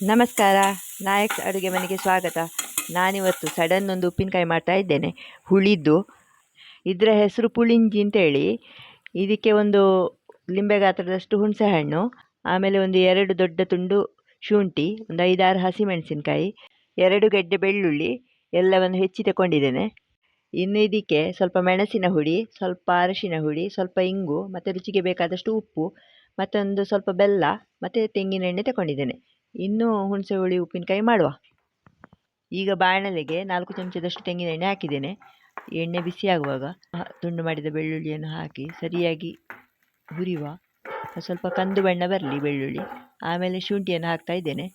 ನಮಸ್ಕಾರ, ನಾಯಕ್ಸ್ ಅಡುಗೆ ಮನೆಗೆ ಸ್ವಾಗತ. ನಾನಿವತ್ತು ಸಡನ್ ಒಂದು ಉಪ್ಪಿನಕಾಯಿ ಮಾಡ್ತಾ ಇದ್ದೇನೆ, ಹುಳಿದ್ದು. ಇದರ ಹೆಸರು ಪುಳಿಂಜಿ ಅಂತೇಳಿ. ಇದಕ್ಕೆ ಒಂದು ಲಿಂಬೆ ಗಾತ್ರದಷ್ಟು ಹುಣಸೆ ಹಣ್ಣು, ಆಮೇಲೆ ಒಂದು 2 ದೊಡ್ಡ ತುಂಡು ಶುಂಠಿ, ಒಂದು 5-6 ಹಸಿಮೆಣಸಿನ್ಕಾಯಿ, 2 ಗೆಡ್ಡೆ ಬೆಳ್ಳುಳ್ಳಿ ಎಲ್ಲವನ್ನು ಹೆಚ್ಚಿ ತಗೊಂಡಿದ್ದೇನೆ. ಇನ್ನು ಇದಕ್ಕೆ ಸ್ವಲ್ಪ ಮೆಣಸಿನ ಹುಡಿ, ಸ್ವಲ್ಪ ಅರಶಿನ ಹುಡಿ, ಸ್ವಲ್ಪ ಇಂಗು, ಮತ್ತು ರುಚಿಗೆ ಬೇಕಾದಷ್ಟು ಉಪ್ಪು, ಮತ್ತೊಂದು ಸ್ವಲ್ಪ ಬೆಲ್ಲ, ಮತ್ತು ತೆಂಗಿನ ಎಣ್ಣೆ ತಗೊಂಡಿದ್ದೇನೆ. ಇನ್ನೂ ಹುಣಸೆ ಹುಳಿ ಉಪ್ಪಿನಕಾಯಿ ಮಾಡುವ. ಈಗ ಬಾಣಲೆಗೆ 4 ಚಮಚದಷ್ಟು ತೆಂಗಿನ ಎಣ್ಣೆ ಹಾಕಿದ್ದೇನೆ. ಎಣ್ಣೆ ಬಿಸಿಯಾಗುವಾಗ ತುಂಡು ಮಾಡಿದ ಬೆಳ್ಳುಳ್ಳಿಯನ್ನು ಹಾಕಿ ಸರಿಯಾಗಿ ಹುರಿಯುವ. ಸ್ವಲ್ಪ ಕಂದು ಬಣ್ಣ ಬರಲಿ ಬೆಳ್ಳುಳ್ಳಿ. ಆಮೇಲೆ ಶುಂಠಿಯನ್ನು ಹಾಕ್ತಾ ಇದ್ದೇನೆ.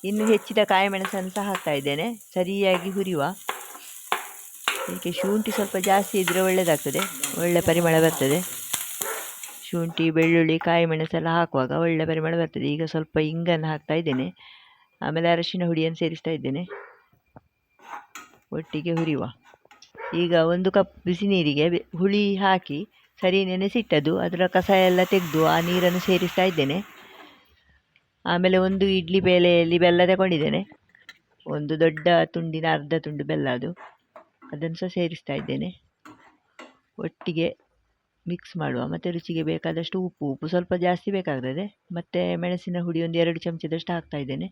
ಇನ್ನು ಹೆಚ್ಚಿದ ಕಾಯಿ ಮೆಣಸನ್ನು ಸಹ ಹಾಕ್ತಾ ಇದ್ದೇನೆ. ಸರಿಯಾಗಿ ಹುರಿಯುವ. ಇದಕ್ಕೆ ಶುಂಠಿ ಸ್ವಲ್ಪ ಜಾಸ್ತಿ ಇದ್ದರೆ ಒಳ್ಳೆಯದಾಗ್ತದೆ, ಒಳ್ಳೆ ಪರಿಮಳ ಬರ್ತದೆ. ಶುಂಠಿ, ಬೆಳ್ಳುಳ್ಳಿ, ಕಾಯಿ ಮೆಣಸೆಲ್ಲ ಹಾಕುವಾಗ ಒಳ್ಳೆ ಪರಿಮಳ ಬರ್ತದೆ. ಈಗ ಸ್ವಲ್ಪ ಇಂಗನ್ನು ಹಾಕ್ತಾ ಇದ್ದೇನೆ. ಆಮೇಲೆ ಅರಶಿನ ಹುಡಿಯನ್ನು ಸೇರಿಸ್ತಾ ಇದ್ದೇನೆ. ಒಟ್ಟಿಗೆ ಹುರಿಯುವ. ಈಗ 1 ಕಪ್ ಬಿಸಿ ನೀರಿಗೆ ಹುಳಿ ಹಾಕಿ ಸರಿ ನೆನೆಸಿಟ್ಟದ್ದು ಅದರ ಕಸ ಎಲ್ಲ ತೆಗೆದು ಆ ನೀರನ್ನು ಸೇರಿಸ್ತಾ ಇದ್ದೇನೆ. ಆಮೇಲೆ 1 ಇಡ್ಲಿ ಬೇಳೆಯಲ್ಲಿ ಬೆಲ್ಲ ತಗೊಂಡಿದ್ದೇನೆ. ಒಂದು ದೊಡ್ಡ ತುಂಡಿನ ಅರ್ಧ ತುಂಡು ಬೆಲ್ಲ ಅದನ್ನು ಸಹ ಸೇರಿಸ್ತಾ ಇದ್ದೇನೆ. ಒಟ್ಟಿಗೆ ಮಿಕ್ಸ್ ಮಾಡುವ. ಮತ್ತು ರುಚಿಗೆ ಬೇಕಾದಷ್ಟು ಉಪ್ಪು ಸ್ವಲ್ಪ ಜಾಸ್ತಿ ಬೇಕಾಗ್ತದೆ. ಮತ್ತು ಮೆಣಸಿನ ಹುಡಿ ಒಂದು 2 ಚಮಚದಷ್ಟು ಹಾಕ್ತಾ ಇದ್ದೇನೆ.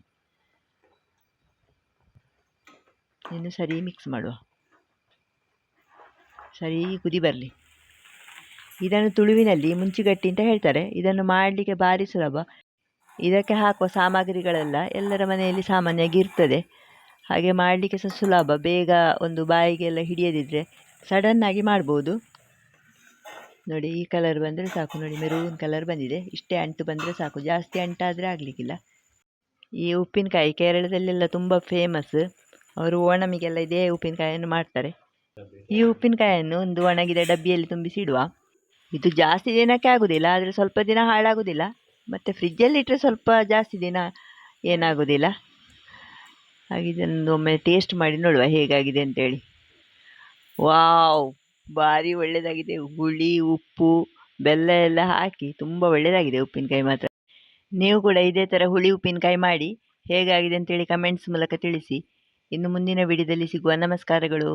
ಇನ್ನು ಸರಿ ಮಿಕ್ಸ್ ಮಾಡುವ. ಸರಿ ಕುದಿ ಬರಲಿ. ಇದನ್ನು ತುಳುವಿನಲ್ಲಿ ಮುಂಚಿಗಟ್ಟಿ ಅಂತ ಹೇಳ್ತಾರೆ. ಇದನ್ನು ಮಾಡಲಿಕ್ಕೆ ಭಾರಿ ಸುಲಭ. ಇದಕ್ಕೆ ಹಾಕುವ ಸಾಮಗ್ರಿಗಳೆಲ್ಲ ಎಲ್ಲರ ಮನೆಯಲ್ಲಿ ಸಾಮಾನ್ಯವಾಗಿ ಇರ್ತದೆ. ಹಾಗೆ ಮಾಡಲಿಕ್ಕೆ ಸಹ ಸುಲಭ. ಬೇಗ ಒಂದು ಬಾಯಿಗೆಲ್ಲ ಹಿಡಿಯದಿದ್ದರೆ ಸಡನ್ನಾಗಿ ಮಾಡ್ಬೋದು. ನೋಡಿ, ಈ ಕಲರ್ ಬಂದರೆ ಸಾಕು. ನೋಡಿ, ಮೆರೂನ್ ಕಲರ್ ಬಂದಿದೆ. ಇಷ್ಟೇ ಅಂಟು ಬಂದರೆ ಸಾಕು, ಜಾಸ್ತಿ ಅಂಟಾದರೆ ಆಗಲಿಕ್ಕಿಲ್ಲ. ಈ ಉಪ್ಪಿನಕಾಯಿ ಕೇರಳದಲ್ಲೆಲ್ಲ ತುಂಬ ಫೇಮಸ್. ಅವರು ಓಣಮಿಗೆಲ್ಲ ಇದೇ ಉಪ್ಪಿನಕಾಯಿಯನ್ನು ಮಾಡ್ತಾರೆ. ಈ ಉಪ್ಪಿನಕಾಯಿಯನ್ನು ಒಂದು ಒಣಗಿದ ಡಬ್ಬಿಯಲ್ಲಿ ತುಂಬಿಸಿ ಇಡುವ. ಇದು ಜಾಸ್ತಿ ದಿನಕ್ಕೆ ಆಗೋದಿಲ್ಲ, ಆದರೆ ಸ್ವಲ್ಪ ದಿನ ಹಾಳಾಗೋದಿಲ್ಲ. ಮತ್ತು ಫ್ರಿಜ್ಜಲ್ಲಿಟ್ಟರೆ ಸ್ವಲ್ಪ ಜಾಸ್ತಿ ದಿನ ಏನಾಗೋದಿಲ್ಲ. ಹಾಗೆ ಇದನ್ನು ಒಮ್ಮೆ ಟೇಸ್ಟ್ ಮಾಡಿ ನೋಡುವ ಹೇಗಾಗಿದೆ ಅಂತೇಳಿ. ವಾವ್, ಭಾರಿ ಒಳ್ಳೆಯದಾಗಿದೆ. ಹುಳಿ, ಉಪ್ಪು, ಬೆಲ್ಲ ಎಲ್ಲ ಹಾಕಿ ತುಂಬ ಒಳ್ಳೆಯದಾಗಿದೆ ಉಪ್ಪಿನಕಾಯಿ ಮಾತ್ರ. ನೀವು ಕೂಡ ಇದೇ ಥರ ಹುಳಿ ಉಪ್ಪಿನಕಾಯಿ ಮಾಡಿ ಹೇಗಾಗಿದೆ ಅಂತೇಳಿ ಕಮೆಂಟ್ಸ್ ಮೂಲಕ ತಿಳಿಸಿ. ಇನ್ನು ಮುಂದಿನ ವಿಡಿಯೋದಲ್ಲಿ ಸಿಗುವ. ನಮಸ್ಕಾರಗಳು.